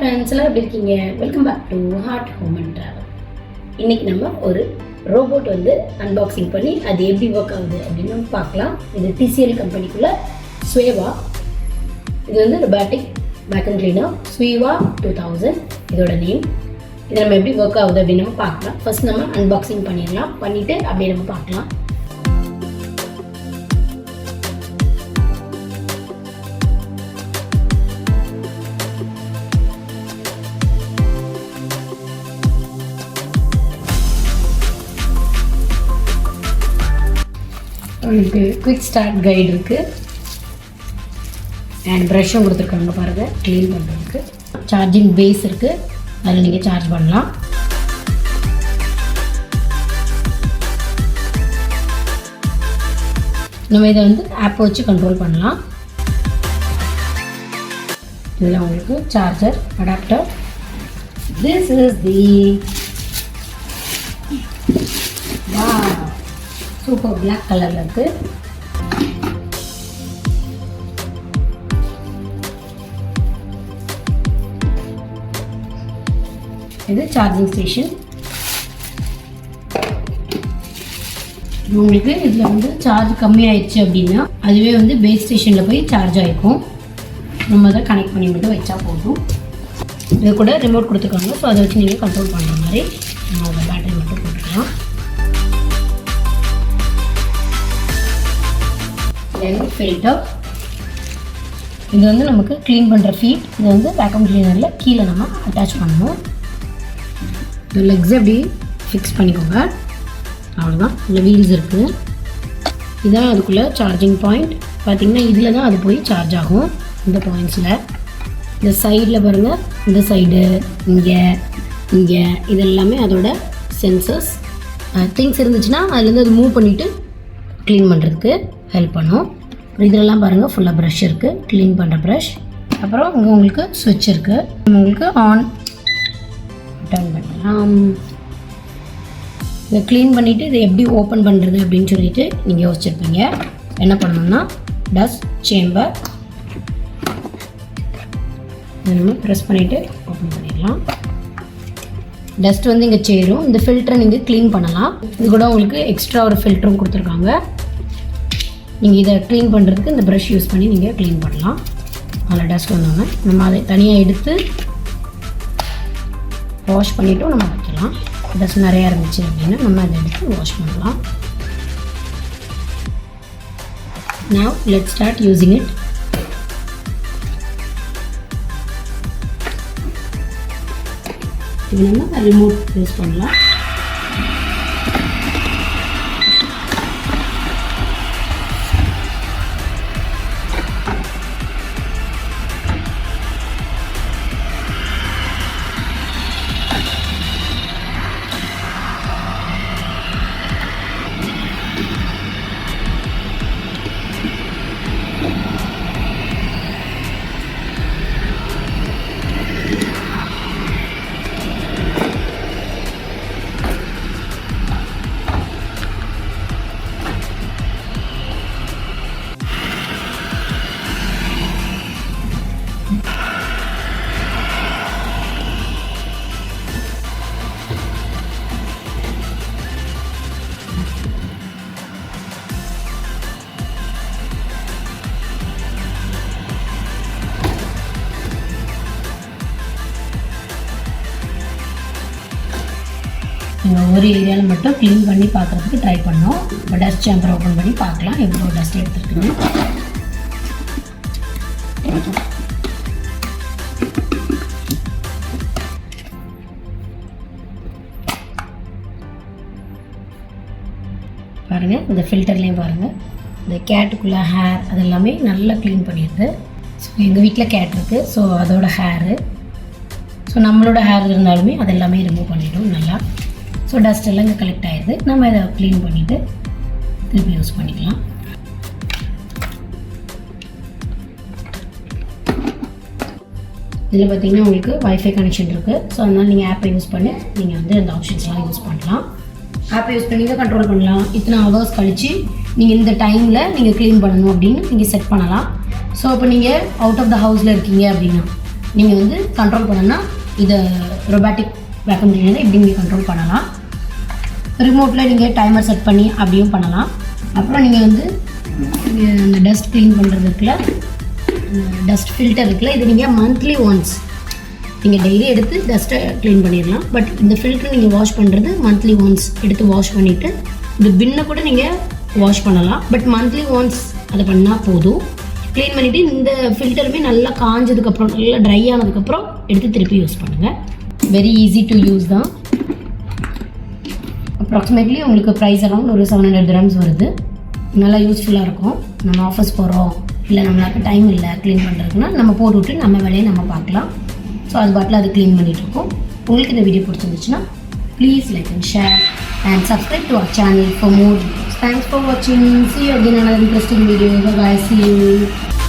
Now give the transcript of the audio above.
friends, எல்லாரும் எப்படி இருக்கீங்க? Welcome back to heart home and travel. இன்னைக்கு நம்ம ஒரு ரோபோட் வந்து அன்பாக்சிங் பண்ணி அது எப்படி ஒர்க் ஆகுது அப்படின்னு நம்ம பார்க்கலாம். இது TCL கம்பெனிக்குள்ள Sweeva. இது வந்து Robotic vacuum cleaner Sweeva 2000 இதோட நேம். இது நம்ம எப்படி ஒர்க் ஆகுது அப்படின்னு நம்ம பார்க்கலாம். ஃபர்ஸ்ட் நம்ம அன்பாக்சிங் பண்ணிடலாம். பண்ணிட்டு அப்படியே நம்ம பார்க்கலாம். உங்களுக்கு குவிக் ஸ்டார்ட் கைடு இருக்குது அண்ட் ப்ரஷ்ஷும் கொடுத்துருக்காங்க பாருங்கள் க்ளீன் பண்ணுறதுக்கு. சார்ஜிங் பேஸ் இருக்குது, அதில் நீங்கள் சார்ஜ் பண்ணலாம். நம்ம இதை வந்து ஆப் வச்சு கண்ட்ரோல் பண்ணலாம். இதில் உங்களுக்கு charger adapter. This is the super black கலரில் இருக்குது. இது சார்ஜிங் ஸ்டேஷன். உங்களுக்கு இதில் வந்து சார்ஜ் கம்மியாயிடுச்சு அப்படின்னா அதுவே வந்து பேஸ் ஸ்டேஷனில் போய் சார்ஜ் ஆகிக்கும். நம்ம அதை கனெக்ட் பண்ணி மட்டும் வச்சா போதும். இது கூட ரிமோட் கொடுத்துருக்காங்க, ஸோ அதை வச்சு நீங்கள் கண்ட்ரோல் பண்ணுற மாதிரி நம்ம அதை பேட்டரி மட்டும் போட்டுக்கலாம். ஃபில்டர் இது வந்து நமக்கு க்ளீன் பண்ணுற ஃபீட். இது வந்து வேக்யூம் கிளீனரில் கீழே நம்ம அட்டாச் பண்ணணும். இந்த லெக்ஸ் அப்படி ஃபிக்ஸ் பண்ணிக்கோங்க, அவ்வளோதான். இதில் வீல்ஸ் இருக்குது. இதுதான் அதுக்குள்ளே சார்ஜிங் பாயிண்ட். பார்த்திங்கன்னா இதில் தான் அது போய் சார்ஜ் ஆகும். இந்த பாயிண்ட்ஸில் இந்த சைடில் பாருங்கள், இந்த சைடு இங்கே இதெல்லாமே அதோட சென்சர்ஸ். திங்ஸ் இருந்துச்சுன்னா அதுலேருந்து அது மூவ் பண்ணிவிட்டு க்ளீன் பண்ணுறதுக்கு ஹெல்ப் பண்ணும். இதெல்லாம் பாருங்கள் ஃபுல்லாக ப்ரஷ் இருக்குது, க்ளீன் பண்ணுற ப்ரஷ். அப்புறம் இங்கே உங்களுக்கு ஸ்விட்ச் இருக்குது, உங்களுக்கு ஆன் டர்ன் பண்ணலாம். இதை க்ளீன் பண்ணிவிட்டு இதை எப்படி ஓப்பன் பண்ணுறது அப்படின்னு சொல்லிட்டு நீங்கள் யோசிச்சிருப்பீங்க. என்ன பண்ணணும்னா டஸ்ட் சேம்பர் நம்ம ப்ரெஸ் பண்ணிவிட்டு ஓப்பன் பண்ணிடலாம். டஸ்ட் வந்து இங்கே சேரும். இந்த ஃபில்டரை நீங்கள் க்ளீன் பண்ணலாம். இது கூட உங்களுக்கு எக்ஸ்ட்ரா ஒரு ஃபில்டரும் கொடுத்துருக்காங்க. நீங்கள் இதை க்ளீன் பண்ணுறதுக்கு இந்த ப்ரஷ் யூஸ் பண்ணி நீங்கள் க்ளீன் பண்ணலாம். அதில் டஸ்ட் வந்தோங்க நம்ம அதை தனியாக எடுத்து வாஷ் பண்ணிவிட்டும் நம்ம வைக்கலாம். டஸ்ட் நிறையா இருந்துச்சு அப்படின்னா நம்ம அதை எடுத்து வாஷ் பண்ணலாம். Now let's start using it. இது நம்ம ரிமோட் யூஸ் பண்ணலாம். நீங்கள் ஒவ்வொரு ஏரியாவில் மட்டும் க்ளீன் பண்ணி பார்க்குறதுக்கு ட்ரை பண்ணோம். இப்போ டஸ்ட் சேம்பர் ஓப்பன் பண்ணி பார்க்கலாம் எவ்வளோ டஸ்ட் எடுத்துருக்குன்னு. பாருங்கள் இந்த ஃபில்டர்லேயும் பாருங்கள் இந்த கேட்டுக்குள்ளே ஹேர் அதெல்லாமே நல்லா க்ளீன் பண்ணிடுது. ஸோ எங்கள் வீட்டில் கேட் இருக்குது, ஸோ அதோட ஹேரு. ஸோ நம்மளோட ஹேர் இருந்தாலுமே அதெல்லாமே ரிமூவ் பண்ணிவிடும் நல்லா. ஸோ டஸ்ட் எல்லாம் இங்கே கலெக்ட் ஆகிடுது. நம்ம இதை க்ளீன் பண்ணிவிட்டு திருப்பி யூஸ் பண்ணிக்கலாம். இதில் பார்த்திங்கன்னா உங்களுக்கு வைஃபை கனெக்ஷன் இருக்குது. ஸோ அதனால் நீங்கள் ஆப்பை யூஸ் பண்ணி நீங்கள் வந்து அந்த ஆப்ஷன்ஸ்லாம் யூஸ் பண்ணலாம். ஆப்பை யூஸ் பண்ணி நீங்கள் கண்ட்ரோல் பண்ணலாம். இத்தனை ஹவர்ஸ் கழித்து நீங்கள் இந்த டைமில் நீங்கள் க்ளீன் பண்ணணும் அப்படின்னு நீங்கள் செட் பண்ணலாம். ஸோ இப்போ நீங்கள் அவுட் ஆஃப் த ஹவுஸில் இருக்கீங்க அப்படின்னா நீங்கள் வந்து கண்ட்ரோல் பண்ணணும்னா இதை ரொபாட்டிக் வேக்யூம் கிளீனர் இப்படி நீங்கள் கண்ட்ரோல் பண்ணலாம். ரிமோட்டில் நீங்கள் டைமர் செட் பண்ணி அப்படியும் பண்ணலாம். அப்புறம் நீங்கள் வந்து இந்த டஸ்ட் க்ளீன் பண்ணுறதுக்குள்ள டஸ்ட் ஃபில்டர் இருக்குல்ல, இது நீங்கள் மந்த்லி ஒன்ஸ் நீங்கள் டெய்லி எடுத்து டஸ்ட்டை க்ளீன் பண்ணிடலாம். பட் இந்த ஃபில்டர் நீங்கள் வாஷ் பண்ணுறது மந்த்லி ஒன்ஸ் எடுத்து வாஷ் பண்ணிவிட்டு இந்த பின்னை கூட நீங்கள் வாஷ் பண்ணலாம். பட் மந்த்லி ஒன்ஸ் அதை பண்ணால் போதும். க்ளீன் பண்ணிவிட்டு இந்த ஃபில்டருமே நல்லா காஞ்சதுக்கப்புறம் நல்லா ட்ரை ஆனதுக்கப்புறம் எடுத்து திருப்பி யூஸ் பண்ணுங்கள். வெரி ஈஸி டு யூஸ் தான். அப்ராக்சிமேட்லி உங்களுக்கு ப்ரைஸ் அரௌண்ட் ஒரு 700 dirhams வருது. நல்லா யூஸ்ஃபுல்லாக இருக்கும். நம்ம ஆஃபீஸ் போகிறோம், இல்லை நம்மளுக்கு டைம் இல்லை க்ளீன் பண்ணுறதுக்குன்னா நம்ம போட்டுவிட்டு நம்ம வேலையை நம்ம பார்க்கலாம். ஸோ அது பாட்டில் அது க்ளீன் பண்ணிகிட்ருக்கோம். உங்களுக்கு இந்த வீடியோ பிடிச்சிருந்துச்சுன்னா please like and share and subscribe to our channel for more videos. Thanks for watching. See you again in another interesting video. Bye bye. See you.